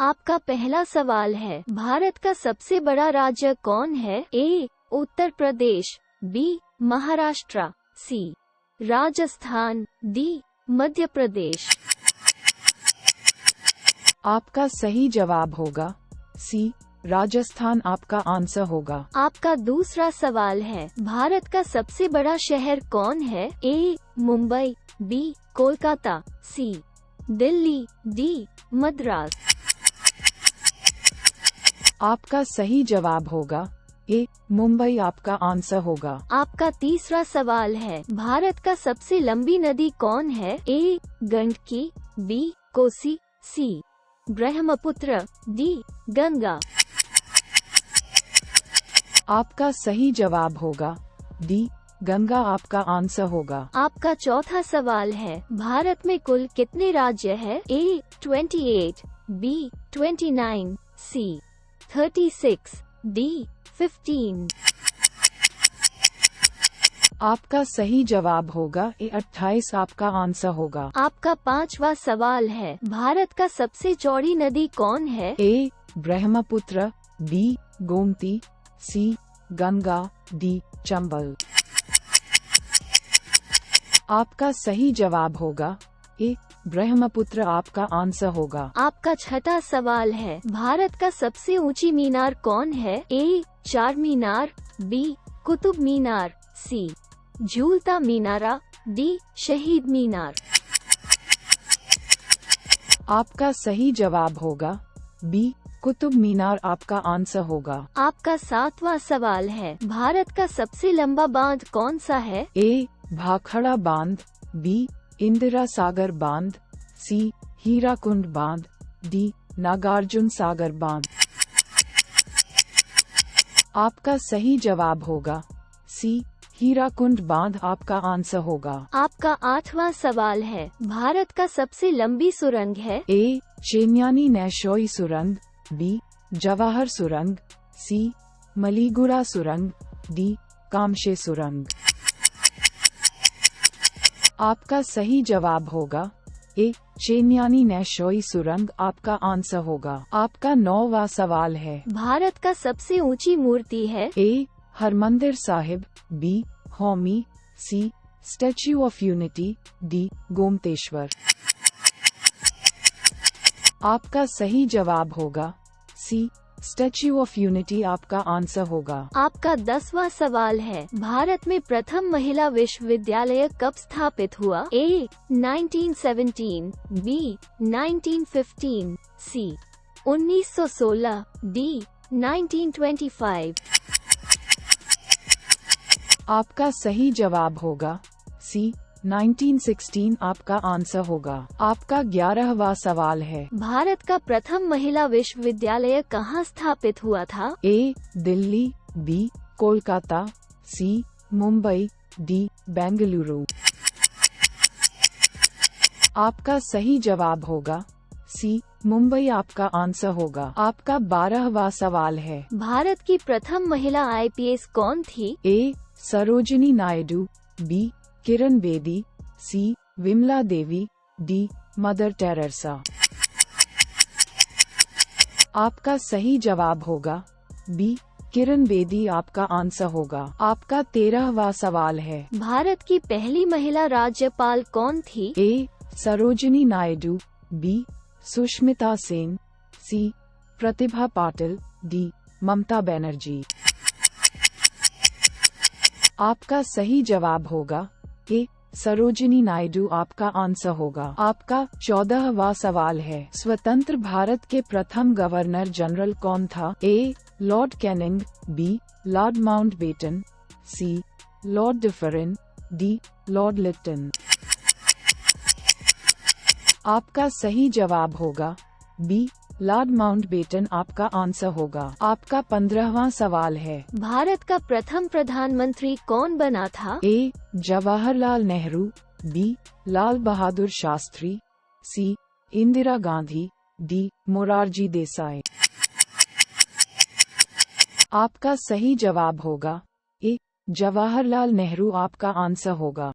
आपका पहला सवाल है, भारत का सबसे बड़ा राज्य कौन है? ए. उत्तर प्रदेश, बी. महाराष्ट्र, सी. राजस्थान, डी. मध्य प्रदेश। आपका सही जवाब होगा सी. राजस्थान आपका आंसर होगा। आपका दूसरा सवाल है, भारत का सबसे बड़ा शहर कौन है? ए. मुंबई, बी. कोलकाता, सी. दिल्ली, डी. मद्रास। आपका सही जवाब होगा ए. मुंबई आपका आंसर होगा। आपका तीसरा सवाल है, भारत का सबसे लंबी नदी कौन है? ए. गंडकी, बी. कोसी, सी. ब्रह्मपुत्र, डी. गंगा। आपका सही जवाब होगा डी. गंगा आपका आंसर होगा। आपका चौथा सवाल है, भारत में कुल कितने राज्य है? ए. 28, बी. 29, सी. 36, डी. 15। आपका सही जवाब होगा ए. 28 आपका आंसर होगा। आपका पांचवा सवाल है, भारत का सबसे चौड़ी नदी कौन है? ए. ब्रह्मपुत्र, बी. गोमती, सी. गंगा, डी. चंबल। आपका सही जवाब होगा ए. ब्रह्मपुत्र आपका आंसर होगा। आपका छठा सवाल है, भारत का सबसे ऊंची मीनार कौन है? ए. चार मीनार, बी. कुतुब मीनार, सी. झूलता मीनारा, डी. शहीद मीनार। आपका सही जवाब होगा बी. कुतुब मीनार आपका आंसर होगा। आपका सातवां सवाल है, भारत का सबसे लंबा बांध कौन सा है? ए. भाखड़ा बांध, बी. इंदिरा सागर बांध, सी. हीराकुंड बांध, डी. नागार्जुन सागर बांध। आपका सही जवाब होगा सी. हीराकुंड बांध आपका आंसर होगा। आपका आठवां सवाल है, भारत का सबसे लंबी सुरंग है? ए. चेन्यानी नैशोई सुरंग, बी. जवाहर सुरंग, सी. मलीगुड़ा सुरंग, डी. कामशे सुरंग। आपका सही जवाब होगा ए. चेन्यानी नैशोई सुरंग आपका आंसर होगा। आपका 9वां सवाल है, भारत का सबसे ऊंची मूर्ति है? A. Harmandir Sahib, B. Homi, C. Statue of Unity, D. Gomateshwar. आपका सही जवाब होगा सी. स्टैच्यू ऑफ यूनिटी आपका आंसर होगा। आपका 10वां सवाल है, भारत में प्रथम महिला विश्वविद्यालय कब स्थापित हुआ? ए. 1917, बी. 1915, सी. 1916, डी. 1925। आपका सही जवाब होगा सी. 1916 आपका आंसर होगा। आपका 11वां सवाल है, भारत का प्रथम महिला विश्वविद्यालय कहाँ स्थापित हुआ था? ए. दिल्ली, बी. कोलकाता, सी. मुंबई, डी. बेंगलुरु। आपका सही जवाब होगा सी. मुंबई आपका आंसर होगा। आपका 12वां सवाल है, भारत की प्रथम महिला IPS कौन थी? ए. सरोजिनी नायडू, बी. किरण बेदी, सी. Vimla Devi, D. Mother Teresa. आपका सही जवाब होगा बी. किरण बेदी आपका आंसर होगा। आपका 13वां सवाल है, भारत की पहली महिला राज्यपाल कौन थी? ए. सरोजिनी नायडू, बी. सुष्मिता सेन, सी. प्रतिभा पाटिल, डी. ममता बनर्जी। आपका सही जवाब होगा ए. सरोजिनी नायडू आपका आंसर होगा। आपका 14वां सवाल है, स्वतंत्र भारत के प्रथम गवर्नर जनरल कौन था? A. Lord Canning, B. Lord Mountbatten, C. Lord Dufferin, D. Lord Lytton. आपका सही जवाब होगा बी. लॉर्ड माउंटबेटन आपका आंसर होगा। आपका 15वां सवाल है, भारत का प्रथम प्रधानमंत्री कौन बना था? ए. जवाहरलाल नेहरू, बी. लाल बहादुर शास्त्री, सी. इंदिरा गांधी, डी. मोरारजी देसाई। आपका सही जवाब होगा ए. जवाहरलाल नेहरू आपका आंसर होगा।